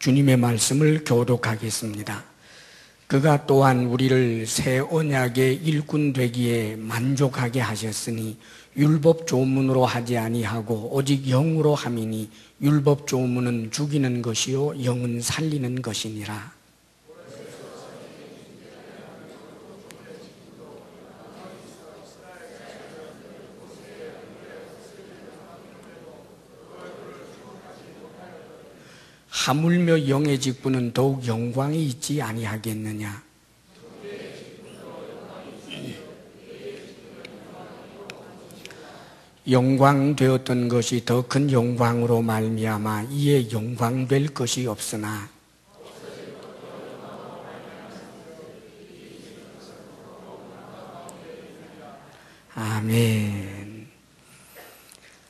주님의 말씀을 교독하겠습니다. 그가 또한 우리를 새 언약의 일꾼 되기에 만족하게 하셨으니 율법 조문으로 하지 아니하고 오직 영으로 함이니 율법 조문은 죽이는 것이요 영은 살리는 것이니라. 하물며 영의 직분은 더욱 영광이 있지 아니하겠느냐. 영광되었던 것이 더 큰 영광으로 말미암아 이에 영광될 것이 없으나 아멘.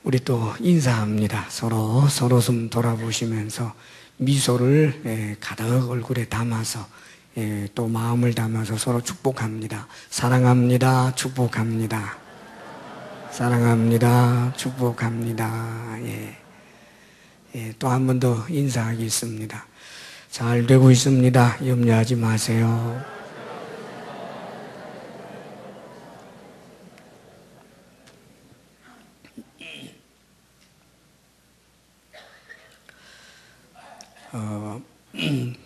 우리 또 인사합니다. 서로 좀 돌아보시면서 미소를 가득 얼굴에 담아서 또 마음을 담아서 서로 축복합니다. 사랑합니다. 축복합니다. 사랑합니다. 축복합니다. 또 한 번 더 인사하겠습니다. 잘 되고 있습니다. 염려하지 마세요.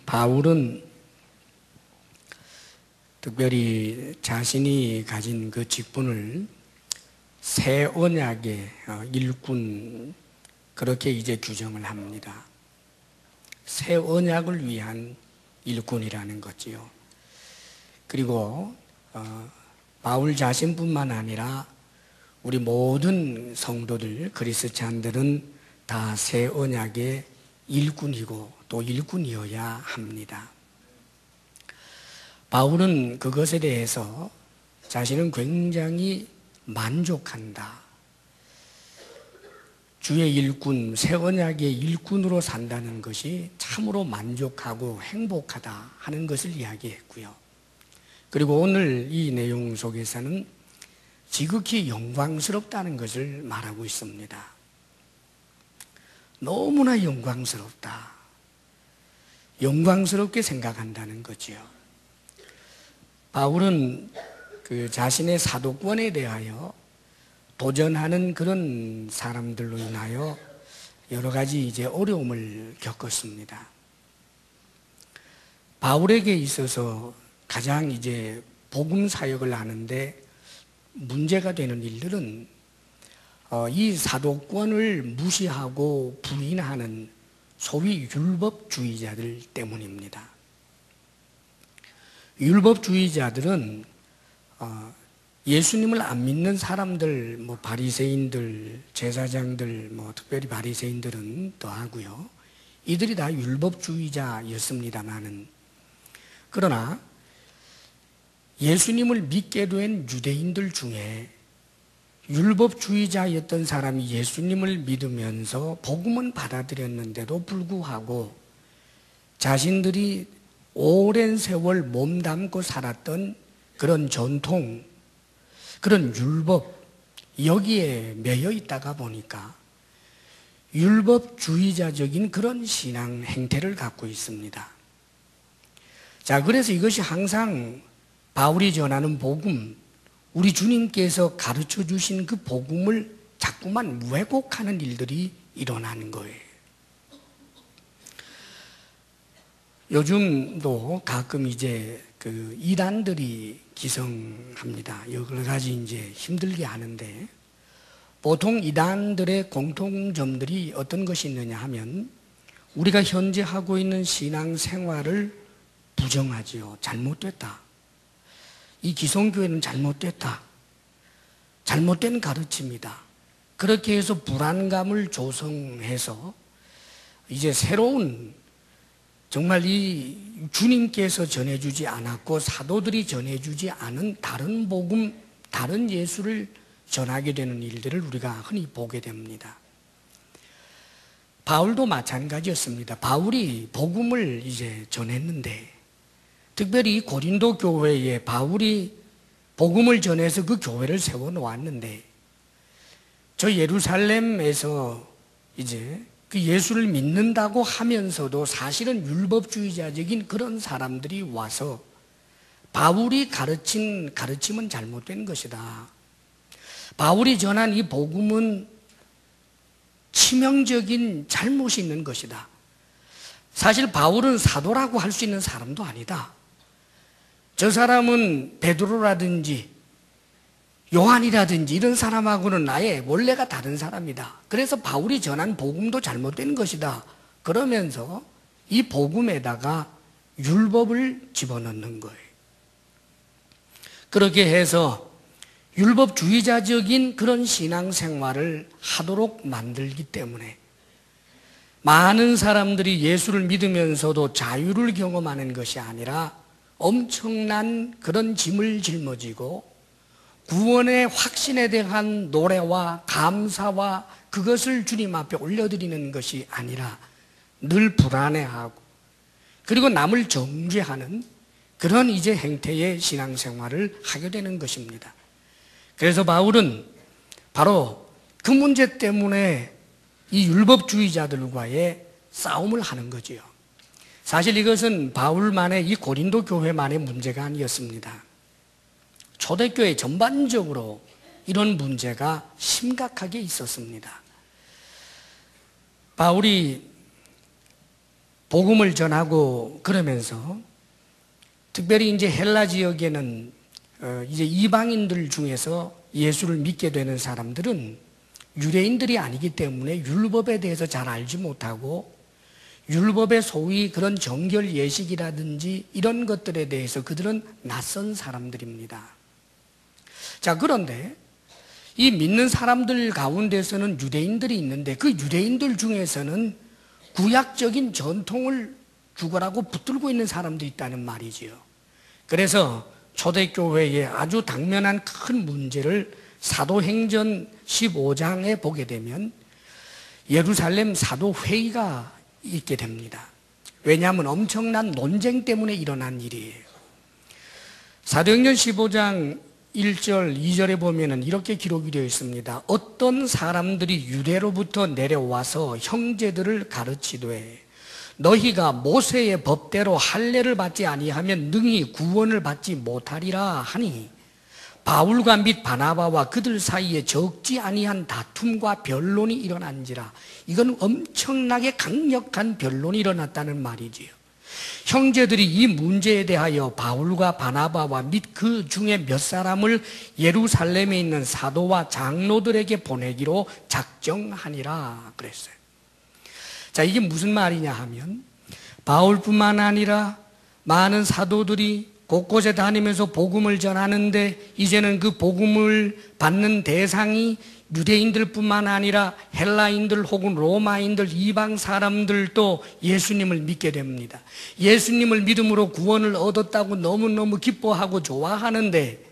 바울은 특별히 자신이 가진 그 직분을 새 언약의 일꾼, 그렇게 이제 규정을 합니다. 새 언약을 위한 일꾼이라는 거지요. 그리고 바울 자신뿐만 아니라 우리 모든 성도들, 그리스찬들은 다 새 언약의 일꾼이고 또 일꾼이어야 합니다. 바울은 그것에 대해서 자신은 굉장히 만족한다. 주의 일꾼, 새 언약의 일꾼으로 산다는 것이 참으로 만족하고 행복하다 하는 것을 이야기했고요. 그리고 오늘 이 내용 속에서는 지극히 영광스럽다는 것을 말하고 있습니다. 너무나 영광스럽다. 영광스럽게 생각한다는 거지요. 바울은 그 자신의 사도권에 대하여 도전하는 그런 사람들로 인하여 여러 가지 이제 어려움을 겪었습니다. 바울에게 있어서 가장 이제 복음 사역을 하는데 문제가 되는 일들은 이 사도권을 무시하고 부인하는 소위 율법주의자들 때문입니다. 율법주의자들은 예수님을 안 믿는 사람들, 바리새인들, 제사장들, 특별히 바리새인들은 더하고요. 이들이 다 율법주의자였습니다마는, 그러나 예수님을 믿게 된 유대인들 중에 율법주의자였던 사람이 예수님을 믿으면서 복음은 받아들였는데도 불구하고 자신들이 오랜 세월 몸담고 살았던 그런 전통, 그런 율법, 여기에 매여 있다가 보니까 율법주의자적인 그런 신앙 행태를 갖고 있습니다. 자, 그래서 이것이 항상 바울이 전하는 복음, 우리 주님께서 가르쳐 주신 그 복음을 자꾸만 왜곡하는 일들이 일어나는 거예요. 요즘도 가끔 이제 그 이단들이 기성합니다. 여러 가지 이제 힘들게 하는데, 보통 이단들의 공통점들이 어떤 것이 있느냐 하면 우리가 현재 하고 있는 신앙 생활을 부정하지요. 잘못됐다. 이 기성교회는 잘못됐다. 잘못된 가르침이다. 그렇게 해서 불안감을 조성해서 이제 새로운, 정말 이 주님께서 전해주지 않았고 사도들이 전해주지 않은 다른 복음, 다른 예수를 전하게 되는 일들을 우리가 흔히 보게 됩니다. 바울도 마찬가지였습니다. 바울이 복음을 이제 전했는데, 특별히 고린도 교회에 바울이 복음을 전해서 그 교회를 세워놓았는데, 저 예루살렘에서 이제 그 예수를 믿는다고 하면서도 사실은 율법주의자적인 그런 사람들이 와서 바울이 가르친 가르침은 잘못된 것이다. 바울이 전한 이 복음은 치명적인 잘못이 있는 것이다. 사실 바울은 사도라고 할 수 있는 사람도 아니다. 저 사람은 베드로라든지 요한이라든지 이런 사람하고는 아예 원래가 다른 사람이다. 그래서 바울이 전한 복음도 잘못된 것이다. 그러면서 이 복음에다가 율법을 집어넣는 거예요. 그렇게 해서 율법주의자적인 그런 신앙생활을 하도록 만들기 때문에 많은 사람들이 예수를 믿으면서도 자유를 경험하는 것이 아니라 엄청난 그런 짐을 짊어지고 구원의 확신에 대한 노래와 감사와 그것을 주님 앞에 올려드리는 것이 아니라 늘 불안해하고 그리고 남을 정죄하는 그런 이제 행태의 신앙생활을 하게 되는 것입니다. 그래서 바울은 바로 그 문제 때문에 이 율법주의자들과의 싸움을 하는 거지요. 사실 이것은 바울만의 이 고린도 교회만의 문제가 아니었습니다. 초대교회 전반적으로 이런 문제가 심각하게 있었습니다. 바울이 복음을 전하고 그러면서 특별히 이제 헬라 지역에는 이제 이방인들 중에서 예수를 믿게 되는 사람들은 유대인들이 아니기 때문에 율법에 대해서 잘 알지 못하고 율법의 소위 그런 정결 예식이라든지 이런 것들에 대해서 그들은 낯선 사람들입니다. 자, 그런데 이 믿는 사람들 가운데서는 유대인들이 있는데 그 유대인들 중에서는 구약적인 전통을 죽어라고 붙들고 있는 사람들이 있다는 말이지요. 그래서 초대교회에 아주 당면한 큰 문제를 사도행전 15장에 보게 되면 예루살렘 사도회의가 있게 됩니다. 왜냐하면 엄청난 논쟁 때문에 일어난 일이에요. 사도행전 15장 1절, 2절에 보면은 이렇게 기록이 되어 있습니다. 어떤 사람들이 유대로부터 내려와서 형제들을 가르치되 너희가 모세의 법대로 할례를 받지 아니하면 능히 구원을 받지 못하리라 하니 바울과 및 바나바와 그들 사이에 적지 아니한 다툼과 변론이 일어난지라. 이건 엄청나게 강력한 변론이 일어났다는 말이지요. 형제들이 이 문제에 대하여 바울과 바나바와 및 그 중에 몇 사람을 예루살렘에 있는 사도와 장로들에게 보내기로 작정하니라 그랬어요. 자, 이게 무슨 말이냐 하면 바울뿐만 아니라 많은 사도들이 곳곳에 다니면서 복음을 전하는데 이제는 그 복음을 받는 대상이 유대인들뿐만 아니라 헬라인들 혹은 로마인들 이방 사람들도 예수님을 믿게 됩니다. 예수님을 믿음으로 구원을 얻었다고 너무너무 기뻐하고 좋아하는데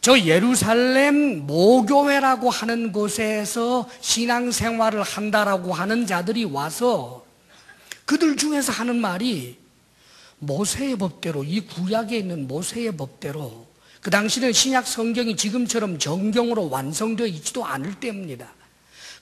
저 예루살렘 모교회라고 하는 곳에서 신앙생활을 한다라고 하는 자들이 와서 그들 중에서 하는 말이 모세의 법대로, 이 구약에 있는 모세의 법대로, 그 당시는 신약 성경이 지금처럼 정경으로 완성되어 있지도 않을 때입니다.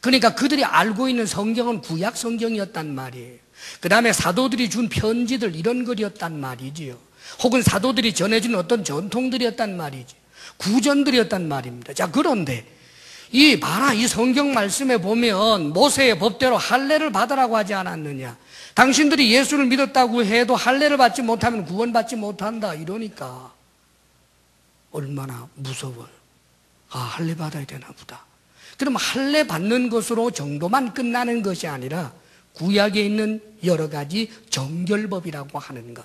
그러니까 그들이 알고 있는 성경은 구약 성경이었단 말이에요. 그 다음에 사도들이 준 편지들 이런 글이었단 말이지요. 혹은 사도들이 전해준 어떤 전통들이었단 말이지, 구전들이었단 말입니다. 자, 그런데 이 성경 말씀에 보면 모세의 법대로 할례를 받으라고 하지 않았느냐. 당신들이 예수를 믿었다고 해도 할례를 받지 못하면 구원받지 못한다 이러니까 얼마나 무서워요. 아, 할례 받아야 되나 보다. 그럼 할례 받는 것으로 정도만 끝나는 것이 아니라 구약에 있는 여러 가지 정결법이라고 하는 것.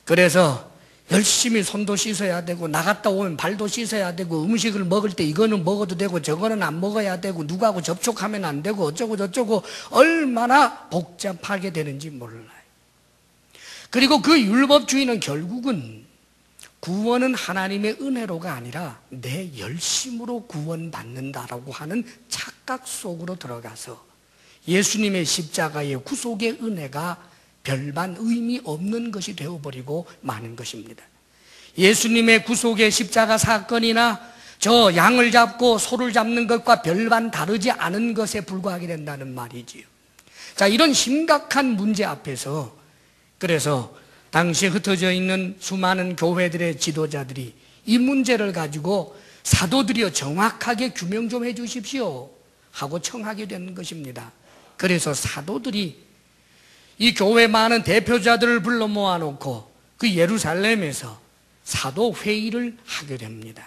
그래서 열심히 손도 씻어야 되고 나갔다 오면 발도 씻어야 되고 음식을 먹을 때 이거는 먹어도 되고 저거는 안 먹어야 되고 누구하고 접촉하면 안 되고 어쩌고 저쩌고 얼마나 복잡하게 되는지 몰라요. 그리고 그 율법주의는 결국은 구원은 하나님의 은혜로가 아니라 내 열심으로 구원받는다라고 하는 착각 속으로 들어가서 예수님의 십자가의 구속의 은혜가 별반 의미 없는 것이 되어버리고 마는 것입니다. 예수님의 구속의 십자가 사건이나 저 양을 잡고 소를 잡는 것과 별반 다르지 않은 것에 불과하게 된다는 말이지요. 자, 이런 심각한 문제 앞에서 그래서 당시에 흩어져 있는 수많은 교회들의 지도자들이 이 문제를 가지고 사도들이여 정확하게 규명 좀 해 주십시오 하고 청하게 된 것입니다. 그래서 사도들이 이 교회 많은 대표자들을 불러 모아놓고 그 예루살렘에서 사도회의를 하게 됩니다.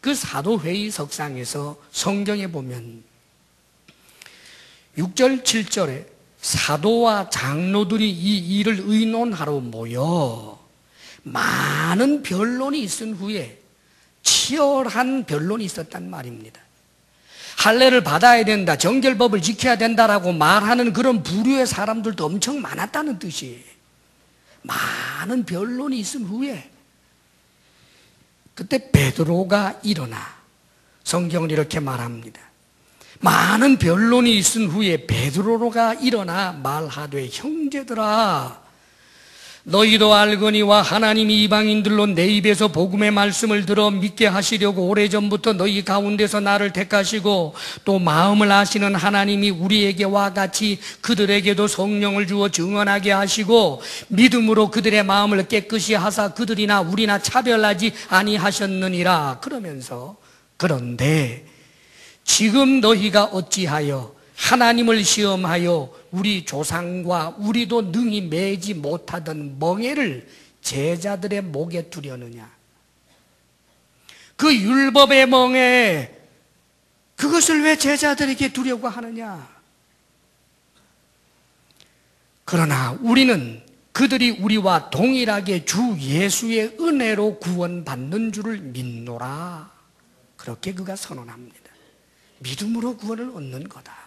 그 사도회의 석상에서 성경에 보면 6절 7절에 사도와 장로들이 이 일을 의논하러 모여 많은 변론이 있은 후에 치열한 변론이 있었단 말입니다. 할례를 받아야 된다, 정결법을 지켜야 된다라고 말하는 그런 부류의 사람들도 엄청 많았다는 뜻이에요. 많은 변론이 있은 후에 그때 베드로가 일어나 성경은 이렇게 말합니다. 많은 변론이 있은 후에 베드로가 일어나 말하되 형제들아 너희도 알거니와 하나님이 이방인들로 내 입에서 복음의 말씀을 들어 믿게 하시려고 오래전부터 너희 가운데서 나를 택하시고 또 마음을 아시는 하나님이 우리에게와 같이 그들에게도 성령을 주어 증언하게 하시고 믿음으로 그들의 마음을 깨끗이 하사 그들이나 우리나 차별하지 아니하셨느니라. 그러면서 그런데 지금 너희가 어찌하여 하나님을 시험하여 우리 조상과 우리도 능히 매지 못하던 멍에를 제자들의 목에 두려느냐. 그 율법의 멍에 그것을 왜 제자들에게 두려고 하느냐. 그러나 우리는 그들이 우리와 동일하게 주 예수의 은혜로 구원받는 줄을 믿노라. 그렇게 그가 선언합니다. 믿음으로 구원을 얻는 거다.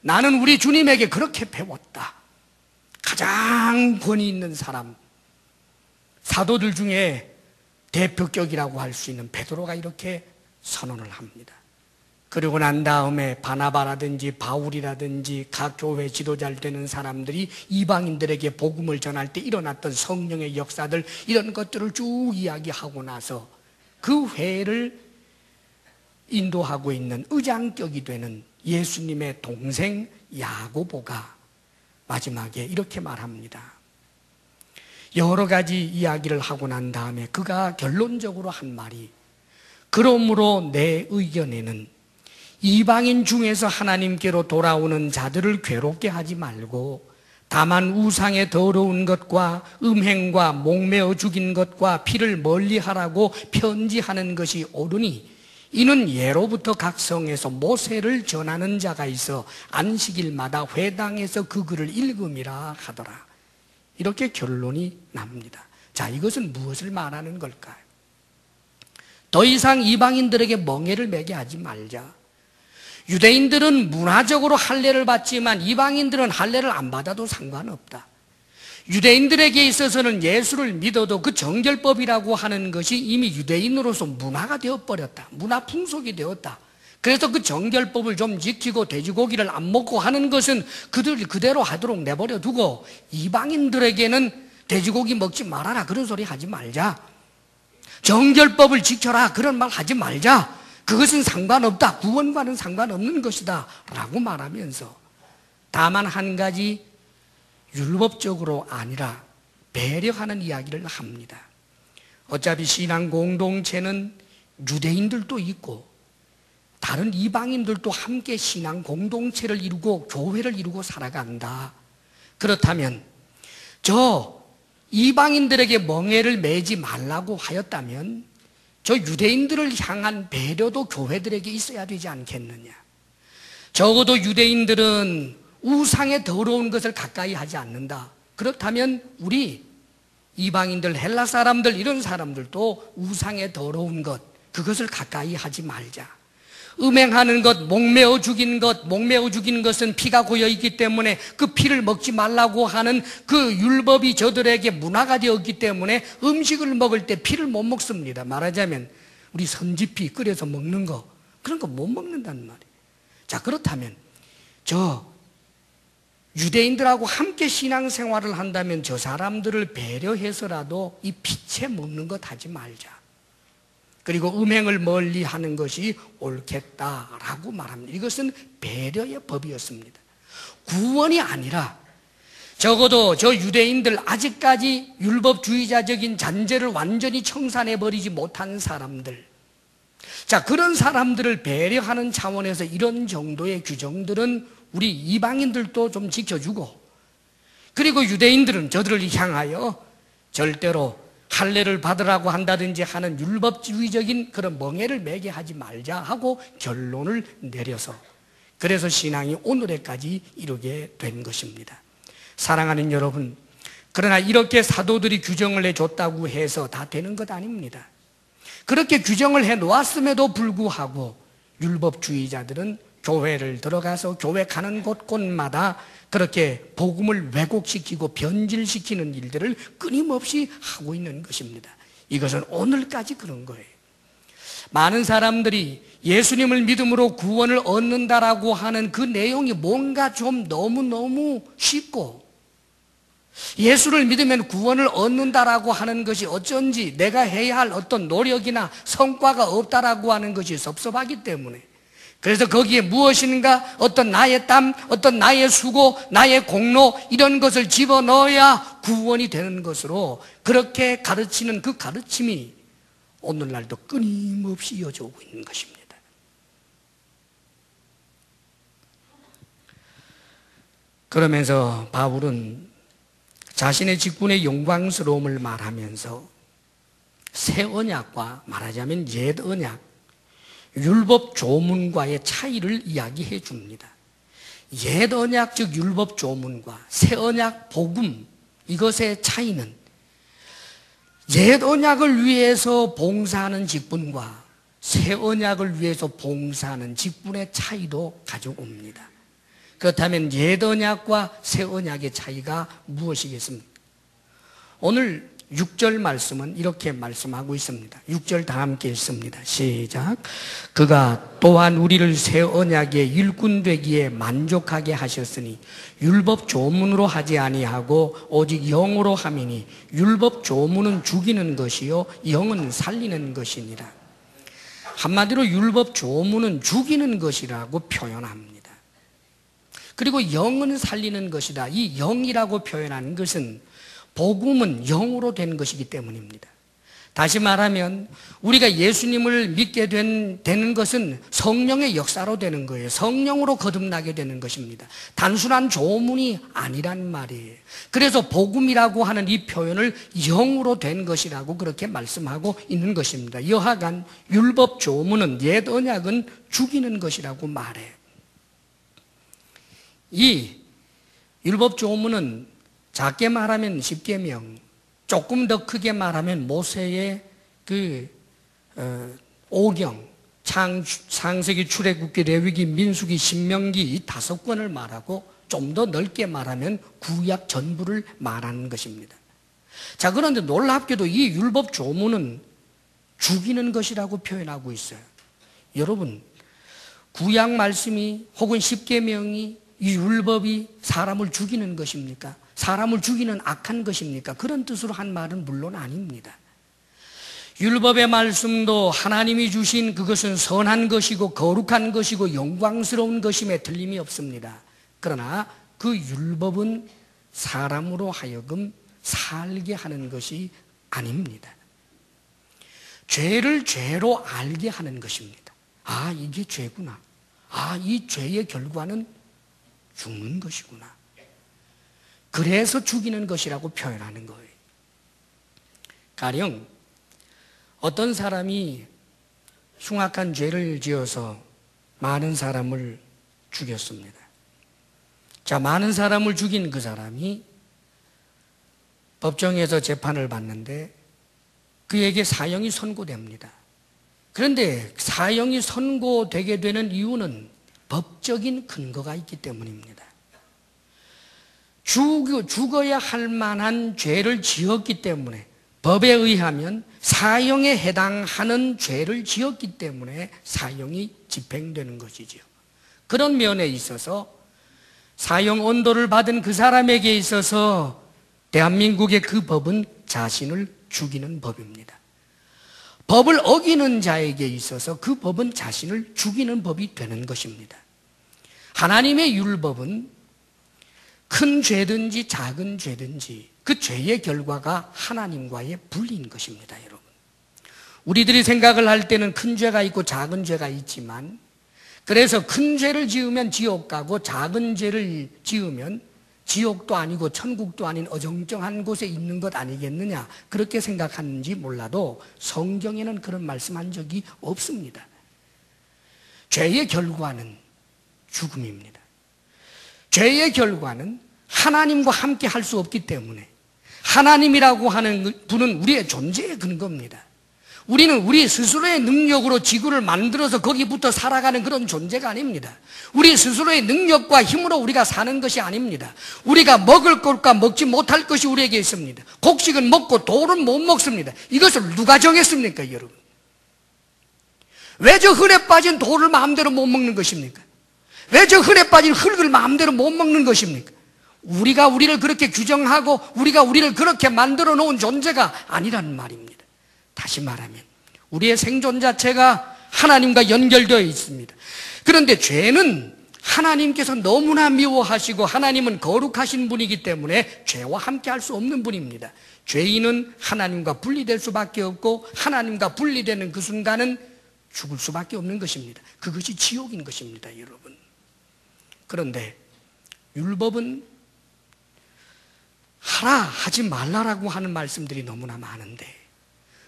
나는 우리 주님에게 그렇게 배웠다. 가장 권위 있는 사람, 사도들 중에 대표격이라고 할 수 있는 베드로가 이렇게 선언을 합니다. 그리고 난 다음에 바나바라든지 바울이라든지 각 교회 지도자를 되는 사람들이 이방인들에게 복음을 전할 때 일어났던 성령의 역사들, 이런 것들을 쭉 이야기하고 나서 그 회를 인도하고 있는 의장격이 되는 예수님의 동생 야고보가 마지막에 이렇게 말합니다. 여러 가지 이야기를 하고 난 다음에 그가 결론적으로 한 말이, 그러므로 내 의견에는 이방인 중에서 하나님께로 돌아오는 자들을 괴롭게 하지 말고 다만 우상의 더러운 것과 음행과 목매어 죽인 것과 피를 멀리하라고 편지하는 것이 옳으니 이는 예로부터 각 성에서 모세를 전하는 자가 있어 안식일마다 회당에서 그 글을 읽음이라 하더라. 이렇게 결론이 납니다. 자, 이것은 무엇을 말하는 걸까요? 더 이상 이방인들에게 멍에를 매게 하지 말자. 유대인들은 문화적으로 할례를 받지만 이방인들은 할례를 안 받아도 상관없다. 유대인들에게 있어서는 예수를 믿어도 그 정결법이라고 하는 것이 이미 유대인으로서 문화가 되어버렸다. 문화 풍속이 되었다. 그래서 그 정결법을 좀 지키고 돼지고기를 안 먹고 하는 것은 그들 그대로 하도록 내버려 두고 이방인들에게는 돼지고기 먹지 말아라 그런 소리 하지 말자. 정결법을 지켜라 그런 말 하지 말자. 그것은 상관없다. 구원과는 상관없는 것이다 라고 말하면서 다만 한 가지 율법적으로 아니라 배려하는 이야기를 합니다. 어차피 신앙 공동체는 유대인들도 있고 다른 이방인들도 함께 신앙 공동체를 이루고 교회를 이루고 살아간다. 그렇다면 저 이방인들에게 멍에를 매지 말라고 하였다면 저 유대인들을 향한 배려도 교회들에게 있어야 되지 않겠느냐. 적어도 유대인들은 우상의 더러운 것을 가까이 하지 않는다. 그렇다면 우리 이방인들, 헬라 사람들 이런 사람들도 우상의 더러운 것, 그것을 가까이 하지 말자. 음행하는 것, 목매어 죽인 것은 피가 고여 있기 때문에 그 피를 먹지 말라고 하는 그 율법이 저들에게 문화가 되었기 때문에 음식을 먹을 때 피를 못 먹습니다. 말하자면 우리 선지피 끓여서 먹는 거, 그런 거 못 먹는다는 말이에요. 자, 그렇다면 저 유대인들하고 함께 신앙생활을 한다면 저 사람들을 배려해서라도 이 피채 먹는 것 하지 말자. 그리고 음행을 멀리 하는 것이 옳겠다라고 말합니다. 이것은 배려의 법이었습니다. 구원이 아니라 적어도 저 유대인들 아직까지 율법주의자적인 잔재를 완전히 청산해버리지 못한 사람들, 자, 그런 사람들을 배려하는 차원에서 이런 정도의 규정들은 우리 이방인들도 좀 지켜주고, 그리고 유대인들은 저들을 향하여 절대로 할례를 받으라고 한다든지 하는 율법주의적인 그런 멍해를 매게 하지 말자 하고 결론을 내려서, 그래서 신앙이 오늘에까지 이르게 된 것입니다. 사랑하는 여러분, 그러나 이렇게 사도들이 규정을 해줬다고 해서 다 되는 것 아닙니다. 그렇게 규정을 해놓았음에도 불구하고 율법주의자들은 교회를 들어가서 교회 가는 곳곳마다 그렇게 복음을 왜곡시키고 변질시키는 일들을 끊임없이 하고 있는 것입니다. 이것은 오늘까지 그런 거예요. 많은 사람들이 예수님을 믿음으로 구원을 얻는다라고 하는 그 내용이 뭔가 좀 너무너무 쉽고, 예수를 믿으면 구원을 얻는다라고 하는 것이 어쩐지 내가 해야 할 어떤 노력이나 성과가 없다라고 하는 것이 섭섭하기 때문에, 그래서 거기에 무엇인가 어떤 나의 땀, 어떤 나의 수고, 나의 공로 이런 것을 집어넣어야 구원이 되는 것으로 그렇게 가르치는 그 가르침이 오늘날도 끊임없이 이어져 오고 있는 것입니다. 그러면서 바울은 자신의 직분의 영광스러움을 말하면서 새 언약과 말하자면 옛 언약, 율법 조문과의 차이를 이야기해 줍니다. 옛 언약 즉 율법 조문과 새 언약 복음, 이것의 차이는 옛 언약을 위해서 봉사하는 직분과 새 언약을 위해서 봉사하는 직분의 차이도 가져옵니다. 그렇다면 옛 언약과 새 언약의 차이가 무엇이겠습니까? 오늘 6절 말씀은 이렇게 말씀하고 있습니다. 6절 다 함께 읽습니다. 시작. 그가 또한 우리를 새 언약의 일꾼 되기에 만족하게 하셨으니 율법 조문으로 하지 아니하고 오직 영으로 함이니 율법 조문은 죽이는 것이요 영은 살리는 것이니라. 한마디로 율법 조문은 죽이는 것이라고 표현합니다. 그리고 영은 살리는 것이다. 이 영이라고 표현하는 것은 복음은 영으로 된 것이기 때문입니다. 다시 말하면 우리가 예수님을 믿게 되는 것은 성령의 역사로 되는 거예요. 성령으로 거듭나게 되는 것입니다. 단순한 조문이 아니란 말이에요. 그래서 복음이라고 하는 이 표현을 영으로 된 것이라고 그렇게 말씀하고 있는 것입니다. 여하간 율법 조문은 옛 언약은 죽이는 것이라고 말해요. 이 율법 조문은 작게 말하면 십계명, 조금 더 크게 말하면 모세의 그 5경, 창세기, 출애굽기, 레위기, 민수기, 신명기 이 5권을 말하고 좀 더 넓게 말하면 구약 전부를 말하는 것입니다. 자, 그런데 놀랍게도 이 율법 조문은 죽이는 것이라고 표현하고 있어요. 여러분, 구약 말씀이 혹은 십계명이 이 율법이 사람을 죽이는 것입니까? 사람을 죽이는 악한 것입니까? 그런 뜻으로 한 말은 물론 아닙니다. 율법의 말씀도 하나님이 주신 그것은 선한 것이고 거룩한 것이고 영광스러운 것임에 틀림이 없습니다. 그러나 그 율법은 사람으로 하여금 살게 하는 것이 아닙니다. 죄를 죄로 알게 하는 것입니다. 아, 이게 죄구나. 아, 이 죄의 결과는 죽는 것이구나. 그래서 죽이는 것이라고 표현하는 거예요. 가령 어떤 사람이 흉악한 죄를 지어서 많은 사람을 죽였습니다. 자, 많은 사람을 죽인 그 사람이 법정에서 재판을 받는데 그에게 사형이 선고됩니다. 그런데 사형이 선고되게 되는 이유는 법적인 근거가 있기 때문입니다. 죽어야 할 만한 죄를 지었기 때문에, 법에 의하면 사형에 해당하는 죄를 지었기 때문에 사형이 집행되는 것이죠. 그런 면에 있어서 사형 언도를 받은 그 사람에게 있어서 대한민국의 그 법은 자신을 죽이는 법입니다. 법을 어기는 자에게 있어서 그 법은 자신을 죽이는 법이 되는 것입니다. 하나님의 율법은 큰 죄든지 작은 죄든지 그 죄의 결과가 하나님과의 분리인 것입니다, 여러분. 우리들이 생각을 할 때는 큰 죄가 있고 작은 죄가 있지만, 그래서 큰 죄를 지으면 지옥 가고 작은 죄를 지으면 지옥도 아니고 천국도 아닌 어정쩡한 곳에 있는 것 아니겠느냐, 그렇게 생각하는지 몰라도 성경에는 그런 말씀한 적이 없습니다. 죄의 결과는 죽음입니다. 죄의 결과는 하나님과 함께 할 수 없기 때문에, 하나님이라고 하는 분은 우리의 존재의 근거입니다. 우리는 우리 스스로의 능력으로 지구를 만들어서 거기부터 살아가는 그런 존재가 아닙니다. 우리 스스로의 능력과 힘으로 우리가 사는 것이 아닙니다. 우리가 먹을 것과 먹지 못할 것이 우리에게 있습니다. 곡식은 먹고 돌은 못 먹습니다. 이것을 누가 정했습니까, 여러분? 왜 저 흙에 빠진 돌을 마음대로 못 먹는 것입니까? 왜 저 흙에 빠진 흙을 마음대로 못 먹는 것입니까? 우리가 우리를 그렇게 규정하고 우리가 우리를 그렇게 만들어 놓은 존재가 아니라는 말입니다. 다시 말하면 우리의 생존 자체가 하나님과 연결되어 있습니다. 그런데 죄는 하나님께서 너무나 미워하시고 하나님은 거룩하신 분이기 때문에 죄와 함께 할 수 없는 분입니다. 죄인은 하나님과 분리될 수밖에 없고, 하나님과 분리되는 그 순간은 죽을 수밖에 없는 것입니다. 그것이 지옥인 것입니다, 여러분. 그런데 율법은 하라 하지 말라라고 하는 말씀들이 너무나 많은데,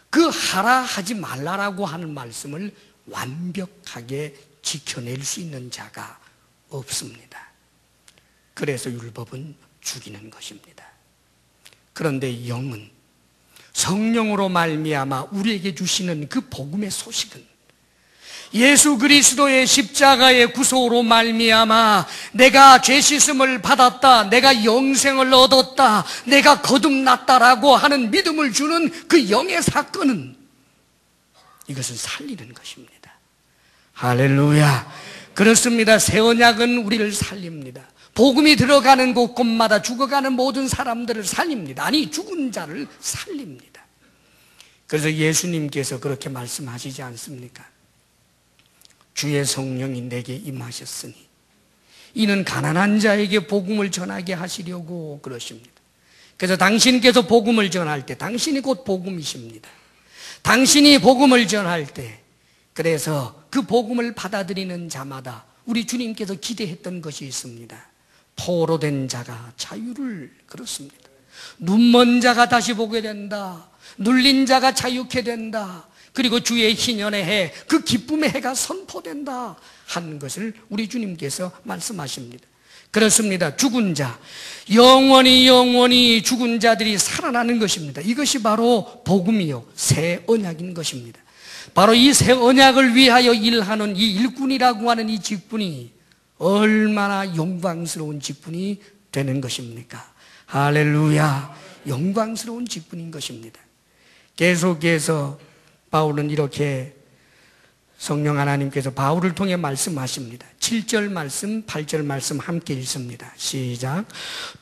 그 하라 하지 말라라고 하는 말씀을 완벽하게 지켜낼 수 있는 자가 없습니다. 그래서 율법은 죽이는 것입니다. 그런데 영은 성령으로 말미암아 우리에게 주시는 그 복음의 소식은 예수 그리스도의 십자가의 구속으로 말미암아 내가 죄 씻음을 받았다, 내가 영생을 얻었다, 내가 거듭났다라고 하는 믿음을 주는 그 영의 사건은 이것을 살리는 것입니다. 할렐루야. 그렇습니다. 새 언약은 우리를 살립니다. 복음이 들어가는 곳곳마다 죽어가는 모든 사람들을 살립니다. 아니, 죽은 자를 살립니다. 그래서 예수님께서 그렇게 말씀하시지 않습니까? 주의 성령이 내게 임하셨으니 이는 가난한 자에게 복음을 전하게 하시려고 그러십니다. 그래서 당신께서 복음을 전할 때 당신이 곧 복음이십니다. 당신이 복음을 전할 때, 그래서 그 복음을 받아들이는 자마다 우리 주님께서 기대했던 것이 있습니다. 포로된 자가 자유를, 그렇습니다. 눈먼 자가 다시 보게 된다. 눌린 자가 자유케 된다. 그리고 주의 희년의 해, 그 기쁨의 해가 선포된다 하는 것을 우리 주님께서 말씀하십니다. 그렇습니다. 죽은 자, 영원히 죽은 자들이 살아나는 것입니다. 이것이 바로 복음이요 새 언약인 것입니다. 바로 이 새 언약을 위하여 일하는 이 일꾼이라고 하는 이 직분이 얼마나 영광스러운 직분이 되는 것입니까? 할렐루야. 영광스러운 직분인 것입니다. 계속해서 바울은 이렇게, 성령 하나님께서 바울을 통해 말씀하십니다. 7절 말씀, 8절 말씀 함께 읽습니다. 시작.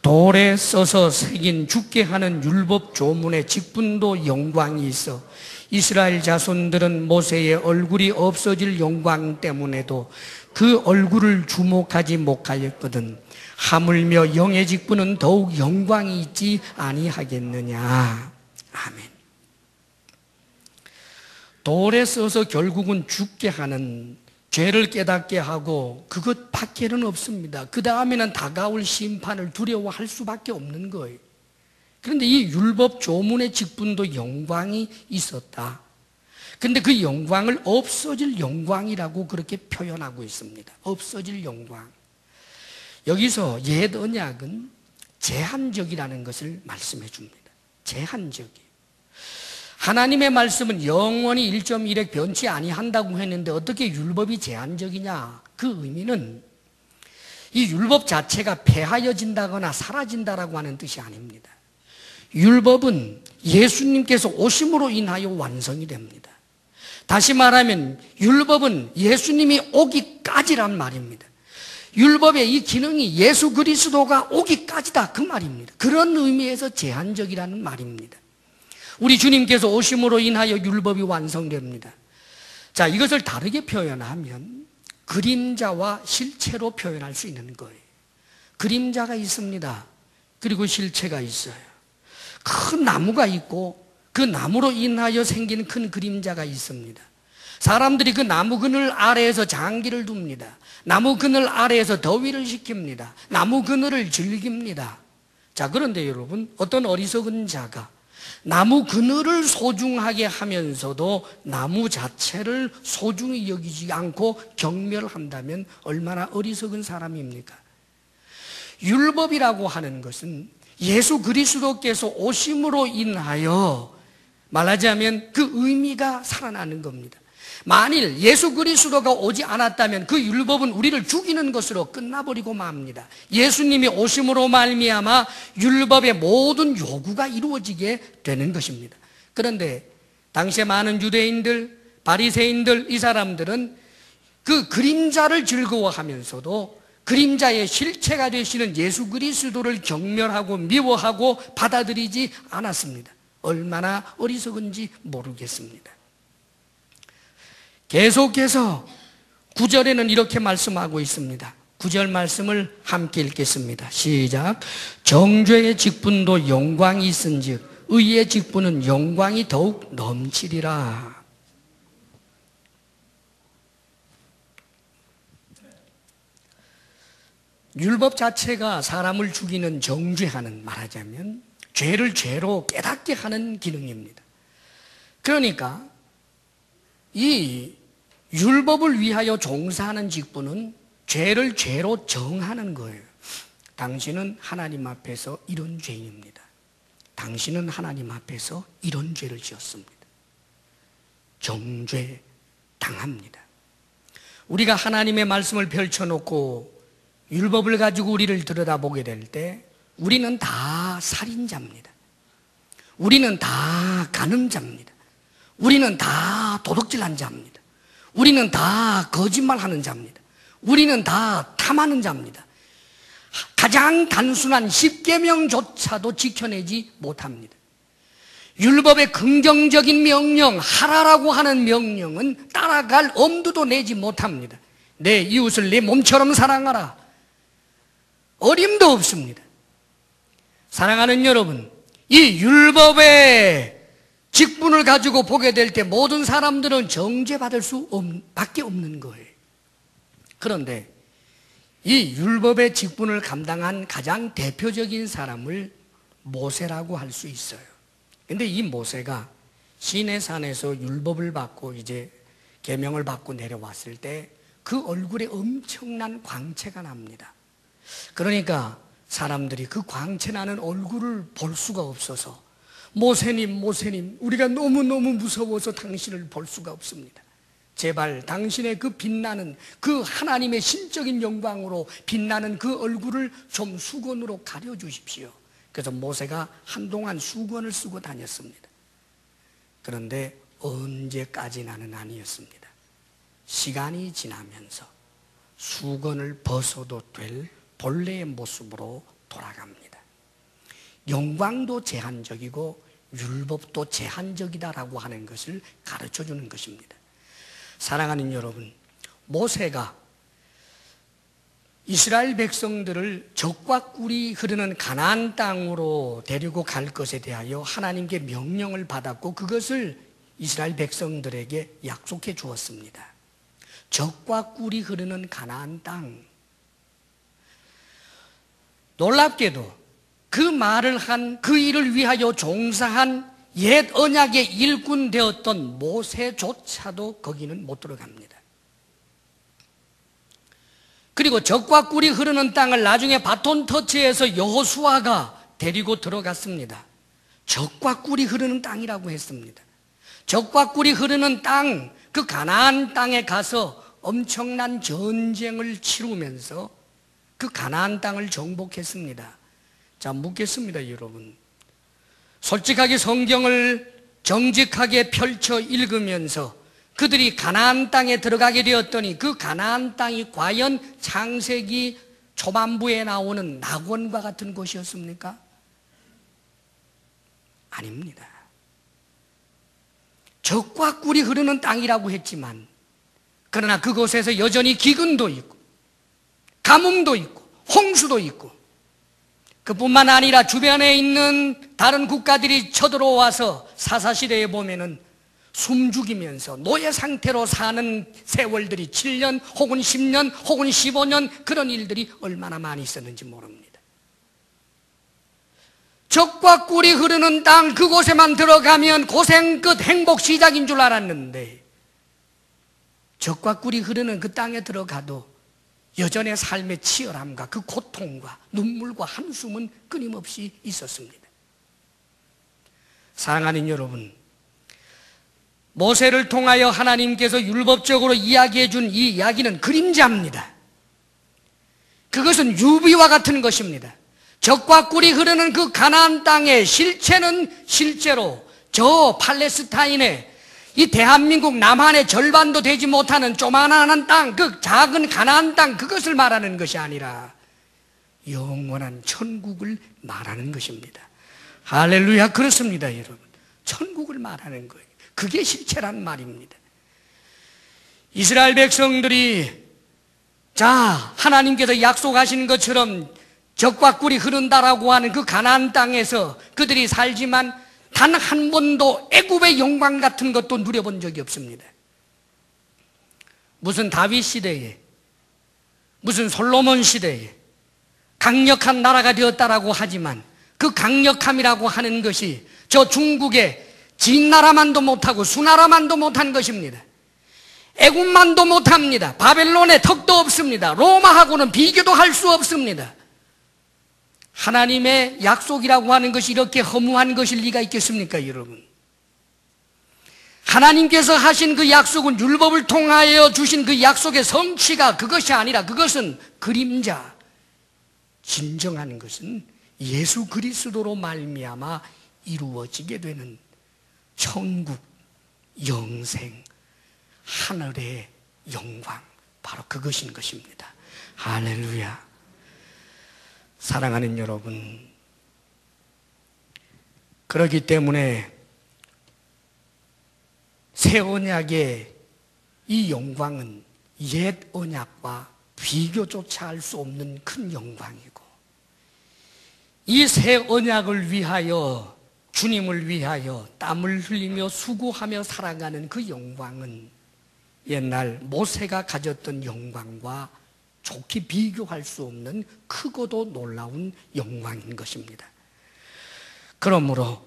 돌에 써서 새긴 죽게 하는 율법 조문의 직분도 영광이 있어 이스라엘 자손들은 모세의 얼굴이 없어질 영광 때문에도 그 얼굴을 주목하지 못하였거든. 하물며 영의 직분은 더욱 영광이 있지 아니하겠느냐. 아멘. 돌에 써서 결국은 죽게 하는, 죄를 깨닫게 하고 그것 밖에는 없습니다. 그 다음에는 다가올 심판을 두려워할 수밖에 없는 거예요. 그런데 이 율법 조문의 직분도 영광이 있었다. 그런데 그 영광을 없어질 영광이라고 그렇게 표현하고 있습니다. 없어질 영광. 여기서 옛 언약은 제한적이라는 것을 말씀해 줍니다. 제한적이에요. 하나님의 말씀은 영원히 1.1획 변치 아니한다고 했는데 어떻게 율법이 제한적이냐? 그 의미는 이 율법 자체가 폐하여진다거나 사라진다라고 하는 뜻이 아닙니다. 율법은 예수님께서 오심으로 인하여 완성이 됩니다. 다시 말하면 율법은 예수님이 오기까지란 말입니다. 율법의 이 기능이 예수 그리스도가 오기까지다, 그 말입니다. 그런 의미에서 제한적이라는 말입니다. 우리 주님께서 오심으로 인하여 율법이 완성됩니다. 자, 이것을 다르게 표현하면 그림자와 실체로 표현할 수 있는 거예요. 그림자가 있습니다. 그리고 실체가 있어요. 큰 나무가 있고 그 나무로 인하여 생긴 큰 그림자가 있습니다. 사람들이 그 나무 그늘 아래에서 장기를 둡니다. 나무 그늘 아래에서 더위를 식힙니다. 나무 그늘을 즐깁니다. 자, 그런데 여러분, 어떤 어리석은 자가 나무 그늘을 소중하게 하면서도 나무 자체를 소중히 여기지 않고 경멸한다면 얼마나 어리석은 사람입니까? 율법이라고 하는 것은 예수 그리스도께서 오심으로 인하여 말하자면 그 의미가 살아나는 겁니다. 만일 예수 그리스도가 오지 않았다면 그 율법은 우리를 죽이는 것으로 끝나버리고 맙니다. 예수님이 오심으로 말미암아 율법의 모든 요구가 이루어지게 되는 것입니다. 그런데 당시에 많은 유대인들, 바리새인들, 이 사람들은 그 그림자를 즐거워하면서도 그림자의 실체가 되시는 예수 그리스도를 경멸하고 미워하고 받아들이지 않았습니다. 얼마나 어리석은지 모르겠습니다. 계속해서 9절에는 이렇게 말씀하고 있습니다. 9절 말씀을 함께 읽겠습니다. 시작. 정죄의 직분도 영광이 있은즉 의의 직분은 영광이 더욱 넘치리라. 율법 자체가 사람을 죽이는 정죄하는, 말하자면 죄를 죄로 깨닫게 하는 기능입니다. 그러니까 이 율법을 위하여 종사하는 직분은 죄를 죄로 정하는 거예요. 당신은 하나님 앞에서 이런 죄인입니다. 당신은 하나님 앞에서 이런 죄를 지었습니다. 정죄 당합니다. 우리가 하나님의 말씀을 펼쳐놓고 율법을 가지고 우리를 들여다보게 될 때 우리는 다 살인자입니다. 우리는 다 간음자입니다. 우리는 다 도둑질한 자입니다. 우리는 다 거짓말하는 자입니다. 우리는 다 탐하는 자입니다. 가장 단순한 10계명조차도 지켜내지 못합니다. 율법의 긍정적인 명령, 하라라고 하는 명령은 따라갈 엄두도 내지 못합니다. 내 이웃을 내 몸처럼 사랑하라. 어림도 없습니다. 사랑하는 여러분, 이 율법의 직분을 가지고 보게 될 때 모든 사람들은 정죄받을 수밖에 없는 거예요. 그런데 이 율법의 직분을 감당한 가장 대표적인 사람을 모세라고 할 수 있어요. 그런데 이 모세가 시내산에서 율법을 받고 이제 계명을 받고 내려왔을 때 그 얼굴에 엄청난 광채가 납니다. 그러니까 사람들이 그 광채 나는 얼굴을 볼 수가 없어서 모세님, 우리가 너무너무 무서워서 당신을 볼 수가 없습니다. 제발 당신의 그 빛나는 그 하나님의 신적인 영광으로 빛나는 그 얼굴을 좀 수건으로 가려주십시오. 그래서 모세가 한동안 수건을 쓰고 다녔습니다. 그런데 언제까지나는 아니었습니다. 시간이 지나면서 수건을 벗어도 될 본래의 모습으로 돌아갑니다. 영광도 제한적이고 율법도 제한적이다라고 하는 것을 가르쳐 주는 것입니다. 사랑하는 여러분, 모세가 이스라엘 백성들을 적과 꿀이 흐르는 가나안 땅으로 데리고 갈 것에 대하여 하나님께 명령을 받았고 그것을 이스라엘 백성들에게 약속해 주었습니다. 적과 꿀이 흐르는 가나안 땅. 놀랍게도 그 말을 한, 그 일을 위하여 종사한 옛 언약의 일꾼 되었던 모세조차도 거기는 못 들어갑니다. 그리고 적과 꿀이 흐르는 땅을 나중에 바톤 터치해서 여호수아가 데리고 들어갔습니다. 적과 꿀이 흐르는 땅이라고 했습니다. 적과 꿀이 흐르는 땅, 그 가나안 땅에 가서 엄청난 전쟁을 치르면서 그 가나안 땅을 정복했습니다. 자, 묻겠습니다, 여러분. 솔직하게 성경을 정직하게 펼쳐 읽으면서 그들이 가나안 땅에 들어가게 되었더니 그 가나안 땅이 과연 창세기 초반부에 나오는 낙원과 같은 곳이었습니까? 아닙니다. 젖과 꿀이 흐르는 땅이라고 했지만, 그러나 그곳에서 여전히 기근도 있고 가뭄도 있고 홍수도 있고, 그뿐만 아니라 주변에 있는 다른 국가들이 쳐들어와서 사사시대에 보면은 숨죽이면서 노예 상태로 사는 세월들이 7년 혹은 10년 혹은 15년, 그런 일들이 얼마나 많이 있었는지 모릅니다. 젖과 꿀이 흐르는 땅, 그곳에만 들어가면 고생 끝 행복 시작인 줄 알았는데, 젖과 꿀이 흐르는 그 땅에 들어가도 여전의 삶의 치열함과 그 고통과 눈물과 한숨은 끊임없이 있었습니다. 사랑하는 여러분, 모세를 통하여 하나님께서 율법적으로 이야기해 준 이 이야기는 그림자입니다. 그것은 유비와 같은 것입니다. 젖과 꿀이 흐르는 그 가나안 땅의 실체는 실제로 저 팔레스타인의 이 대한민국 남한의 절반도 되지 못하는 조만한 땅, 그 작은 가나안 땅, 그것을 말하는 것이 아니라 영원한 천국을 말하는 것입니다. 할렐루야, 그렇습니다 여러분. 천국을 말하는 거예요. 그게 실체란 말입니다. 이스라엘 백성들이 하나님께서 약속하신 것처럼 젖과 꿀이 흐른다라고 하는 그 가나안 땅에서 그들이 살지만 단 한 번도 애굽의 영광 같은 것도 누려본 적이 없습니다. 무슨 다윗 시대에, 무슨 솔로몬 시대에 강력한 나라가 되었다라고 하지만, 그 강력함이라고 하는 것이 저 중국의 진나라만도 못하고 수나라만도 못한 것입니다. 애굽만도 못합니다. 바벨론의 턱도 없습니다. 로마하고는 비교도 할 수 없습니다. 하나님의 약속이라고 하는 것이 이렇게 허무한 것일 리가 있겠습니까 여러분? 하나님께서 하신 그 약속은 율법을 통하여 주신 그 약속의 성취가 그것이 아니라, 그것은 그림자. 진정한 것은 예수 그리스도로 말미암아 이루어지게 되는 천국, 영생, 하늘의 영광, 바로 그것인 것입니다. 할렐루야. 사랑하는 여러분, 그렇기 때문에 새 언약의 이 영광은 옛 언약과 비교조차 할 수 없는 큰 영광이고, 이 새 언약을 위하여, 주님을 위하여 땀을 흘리며 수고하며 살아가는 그 영광은 옛날 모세가 가졌던 영광과 좋게 비교할 수 없는 크고도 놀라운 영광인 것입니다. 그러므로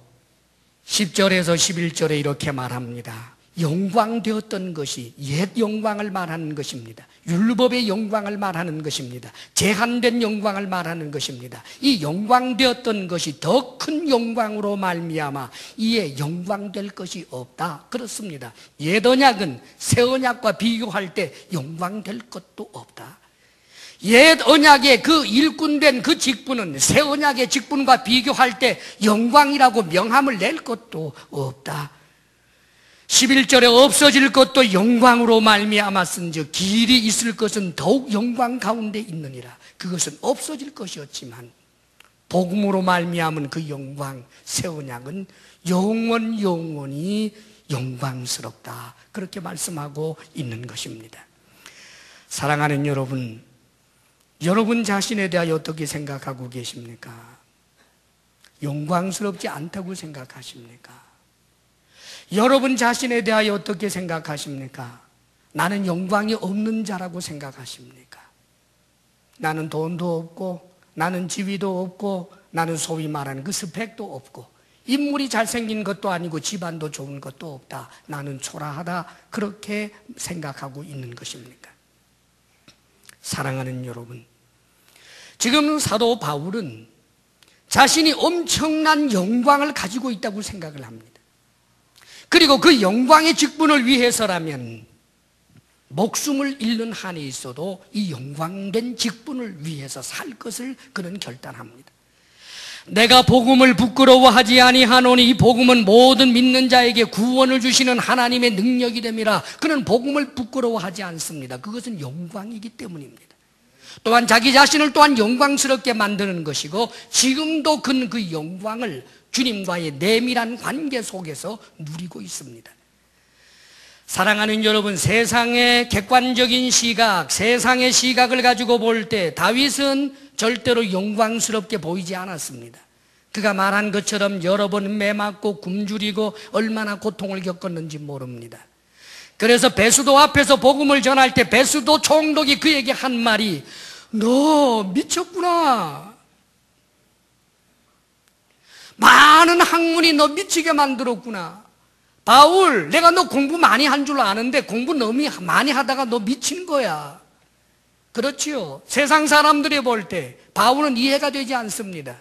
10절에서 11절에 이렇게 말합니다. 영광되었던 것이 옛 영광을 말하는 것입니다. 율법의 영광을 말하는 것입니다. 제한된 영광을 말하는 것입니다. 이 영광되었던 것이 더 큰 영광으로 말미암아 이에 영광될 것이 없다, 그렇습니다. 옛 언약은 새 언약과 비교할 때 영광될 것도 없다. 옛 언약의 그 일꾼된 그 직분은 새 언약의 직분과 비교할 때 영광이라고 명함을 낼 것도 없다. 11절에 없어질 것도 영광으로 말미암았은즉 길이 있을 것은 더욱 영광 가운데 있느니라. 그것은 없어질 것이었지만 복음으로 말미암은 그 영광, 새 언약은 영원히 영광스럽다, 그렇게 말씀하고 있는 것입니다. 사랑하는 여러분, 여러분 자신에 대하여 어떻게 생각하고 계십니까? 영광스럽지 않다고 생각하십니까? 여러분 자신에 대하여 어떻게 생각하십니까? 나는 영광이 없는 자라고 생각하십니까? 나는 돈도 없고, 나는 지위도 없고, 나는 소위 말하는 그 스펙도 없고, 인물이 잘생긴 것도 아니고 집안도 좋은 것도 없다, 나는 초라하다, 그렇게 생각하고 있는 것입니까? 사랑하는 여러분, 지금 사도 바울은 자신이 엄청난 영광을 가지고 있다고 생각을 합니다. 그리고 그 영광의 직분을 위해서라면 목숨을 잃는 한이 있어도 이 영광된 직분을 위해서 살 것을 그는 결단합니다. 내가 복음을 부끄러워하지 아니하노니 이 복음은 모든 믿는 자에게 구원을 주시는 하나님의 능력이 됨이라. 그는 복음을 부끄러워하지 않습니다. 그것은 영광이기 때문입니다. 또한 자기 자신을 또한 영광스럽게 만드는 것이고, 지금도 그는 그 영광을 주님과의 내밀한 관계 속에서 누리고 있습니다. 사랑하는 여러분, 세상의 객관적인 시각, 세상의 시각을 가지고 볼 때 다윗은 절대로 영광스럽게 보이지 않았습니다. 그가 말한 것처럼 여러 번 매맞고 굶주리고 얼마나 고통을 겪었는지 모릅니다. 그래서 베스도 앞에서 복음을 전할 때 베스도 총독이 그에게 한 말이, 너 미쳤구나. 많은 학문이 너 미치게 만들었구나. 바울, 내가 너 공부 많이 한 줄 아는데 공부 너무 많이 하다가 너 미친 거야. 그렇지요. 세상 사람들이 볼 때 바울은 이해가 되지 않습니다.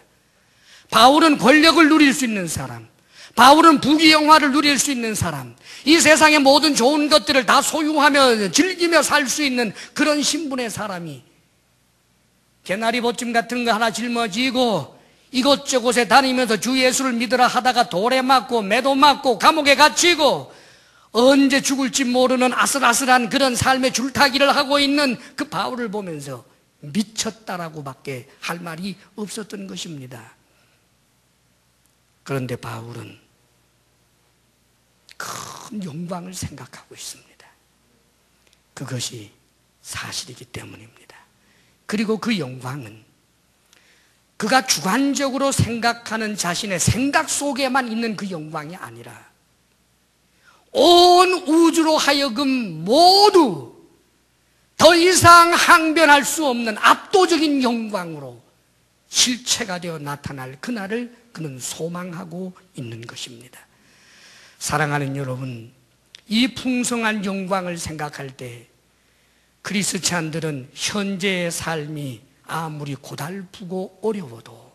바울은 권력을 누릴 수 있는 사람, 바울은 부귀영화를 누릴 수 있는 사람, 이 세상의 모든 좋은 것들을 다 소유하며 즐기며 살 수 있는 그런 신분의 사람이 개나리 보침 같은 거 하나 짊어지고 이곳저곳에 다니면서 주 예수를 믿으라 하다가 돌에 맞고 매도 맞고 감옥에 갇히고 언제 죽을지 모르는 아슬아슬한 그런 삶의 줄타기를 하고 있는 그 바울을 보면서 미쳤다라고 밖에 할 말이 없었던 것입니다. 그런데 바울은 큰 영광을 생각하고 있습니다. 그것이 사실이기 때문입니다. 그리고 그 영광은 그가 주관적으로 생각하는 자신의 생각 속에만 있는 그 영광이 아니라 온 우주로 하여금 모두 더 이상 항변할 수 없는 압도적인 영광으로 실체가 되어 나타날 그날을 그는 소망하고 있는 것입니다. 사랑하는 여러분, 이 풍성한 영광을 생각할 때 크리스찬들은 현재의 삶이 아무리 고달프고 어려워도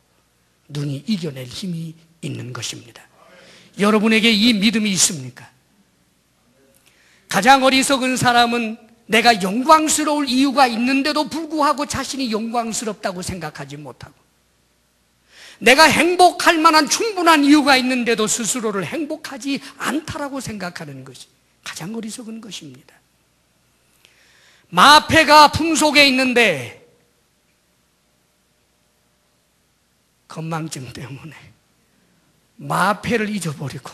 눈이 이겨낼 힘이 있는 것입니다. 여러분에게 이 믿음이 있습니까? 가장 어리석은 사람은 내가 영광스러울 이유가 있는데도 불구하고 자신이 영광스럽다고 생각하지 못하고, 내가 행복할 만한 충분한 이유가 있는데도 스스로를 행복하지 않다라고 생각하는 것이 가장 어리석은 것입니다. 마패가 풍속에 있는데 건망증 때문에 마패를 잊어버리고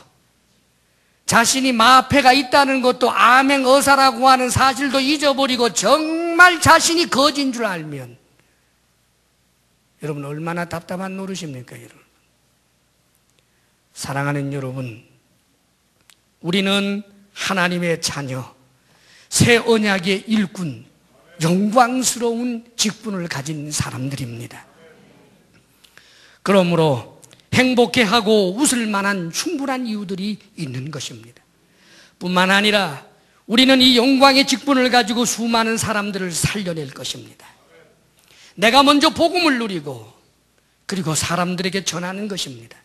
자신이 마패가 있다는 것도 암행어사라고 하는 사실도 잊어버리고 정말 자신이 거진 줄 알면 여러분 얼마나 답답한 노릇입니까? 여러분, 사랑하는 여러분, 우리는 하나님의 자녀, 새 언약의 일꾼, 영광스러운 직분을 가진 사람들입니다. 그러므로 행복해하고 웃을 만한 충분한 이유들이 있는 것입니다. 뿐만 아니라 우리는 이 영광의 직분을 가지고 수많은 사람들을 살려낼 것입니다. 내가 먼저 복음을 누리고 그리고 사람들에게 전하는 것입니다.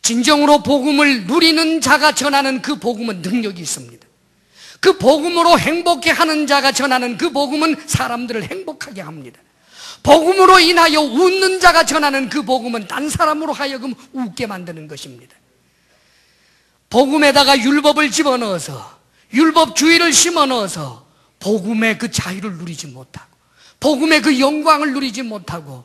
진정으로 복음을 누리는 자가 전하는 그 복음은 능력이 있습니다. 그 복음으로 행복해하는 자가 전하는 그 복음은 사람들을 행복하게 합니다. 복음으로 인하여 웃는 자가 전하는 그 복음은 딴 사람으로 하여금 웃게 만드는 것입니다. 복음에다가 율법을 집어넣어서 율법주의를 심어넣어서 복음의 그 자유를 누리지 못하고 복음의 그 영광을 누리지 못하고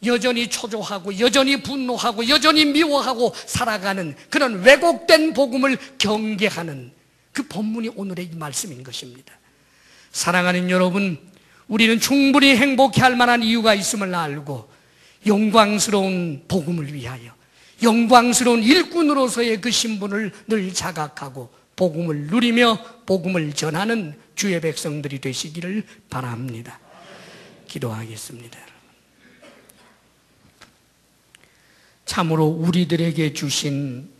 여전히 초조하고 여전히 분노하고 여전히 미워하고 살아가는 그런 왜곡된 복음을 경계하는 그 본문이 오늘의 이 말씀인 것입니다. 사랑하는 여러분, 우리는 충분히 행복해할 만한 이유가 있음을 알고 영광스러운 복음을 위하여 영광스러운 일꾼으로서의 그 신분을 늘 자각하고 복음을 누리며 복음을 전하는 주의 백성들이 되시기를 바랍니다. 기도하겠습니다. 참으로 우리들에게 주신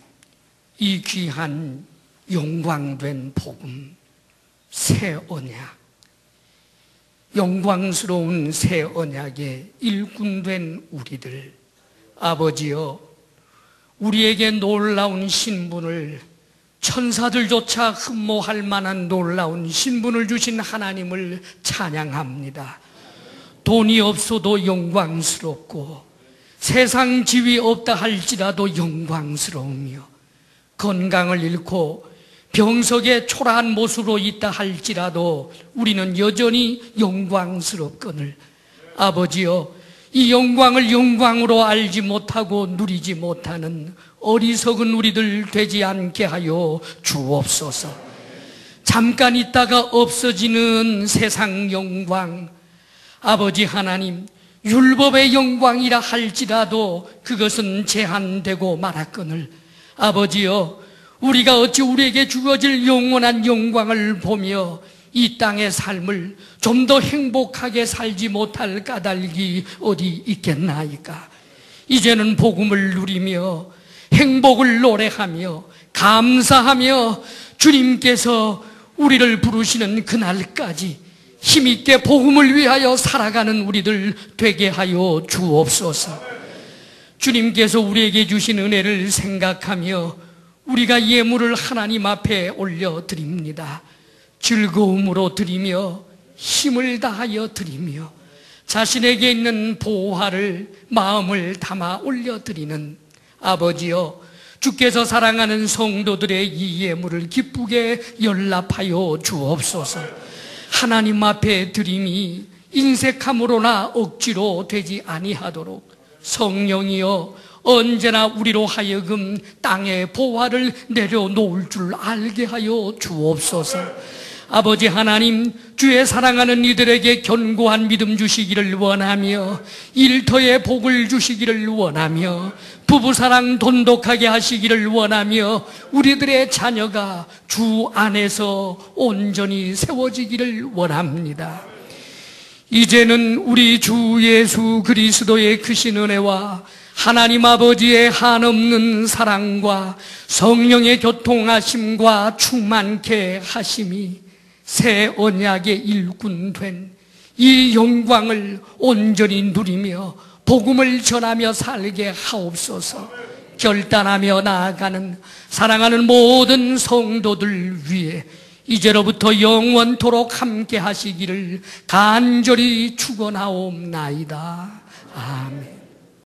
이 귀한 영광된 복음, 새 언약, 영광스러운 새 언약의 일꾼된 우리들, 아버지여, 우리에게 놀라운 신분을, 천사들조차 흠모할 만한 놀라운 신분을 주신 하나님을 찬양합니다. 돈이 없어도 영광스럽고 세상 지위 없다 할지라도 영광스러우며 건강을 잃고 병석에 초라한 모습으로 있다 할지라도 우리는 여전히 영광스럽거늘 아버지여, 이 영광을 영광으로 알지 못하고 누리지 못하는 어리석은 우리들 되지 않게 하여 주옵소서. 잠깐 있다가 없어지는 세상 영광, 아버지 하나님, 율법의 영광이라 할지라도 그것은 제한되고 말았거늘 아버지여, 우리가 어찌 우리에게 주어질 영원한 영광을 보며 이 땅의 삶을 좀 더 행복하게 살지 못할 까닭이 어디 있겠나이까? 이제는 복음을 누리며 행복을 노래하며 감사하며 주님께서 우리를 부르시는 그날까지 힘있게 복음을 위하여 살아가는 우리들 되게 하여 주옵소서. 주님께서 우리에게 주신 은혜를 생각하며 우리가 예물을 하나님 앞에 올려드립니다. 즐거움으로 드리며 힘을 다하여 드리며 자신에게 있는 보화를 마음을 담아 올려드리는 아버지여, 주께서 사랑하는 성도들의 이 예물을 기쁘게 연락하여 주옵소서. 하나님 앞에 드림이 인색함으로나 억지로 되지 아니하도록 성령이여 언제나 우리로 하여금 땅의 보화를 내려놓을 줄 알게 하여 주옵소서. 아버지 하나님, 주의 사랑하는 이들에게 견고한 믿음 주시기를 원하며 일터의 복을 주시기를 원하며 부부사랑 돈독하게 하시기를 원하며 우리들의 자녀가 주 안에서 온전히 세워지기를 원합니다. 이제는 우리 주 예수 그리스도의 크신 은혜와 하나님 아버지의 한없는 사랑과 성령의 교통하심과 충만케 하심이 새 언약의 일꾼 된 이 영광을 온전히 누리며 복음을 전하며 살게 하옵소서. 결단하며 나아가는 사랑하는 모든 성도들 위해 이제로부터 영원토록 함께 하시기를 간절히 축원하옵나이다. 아멘.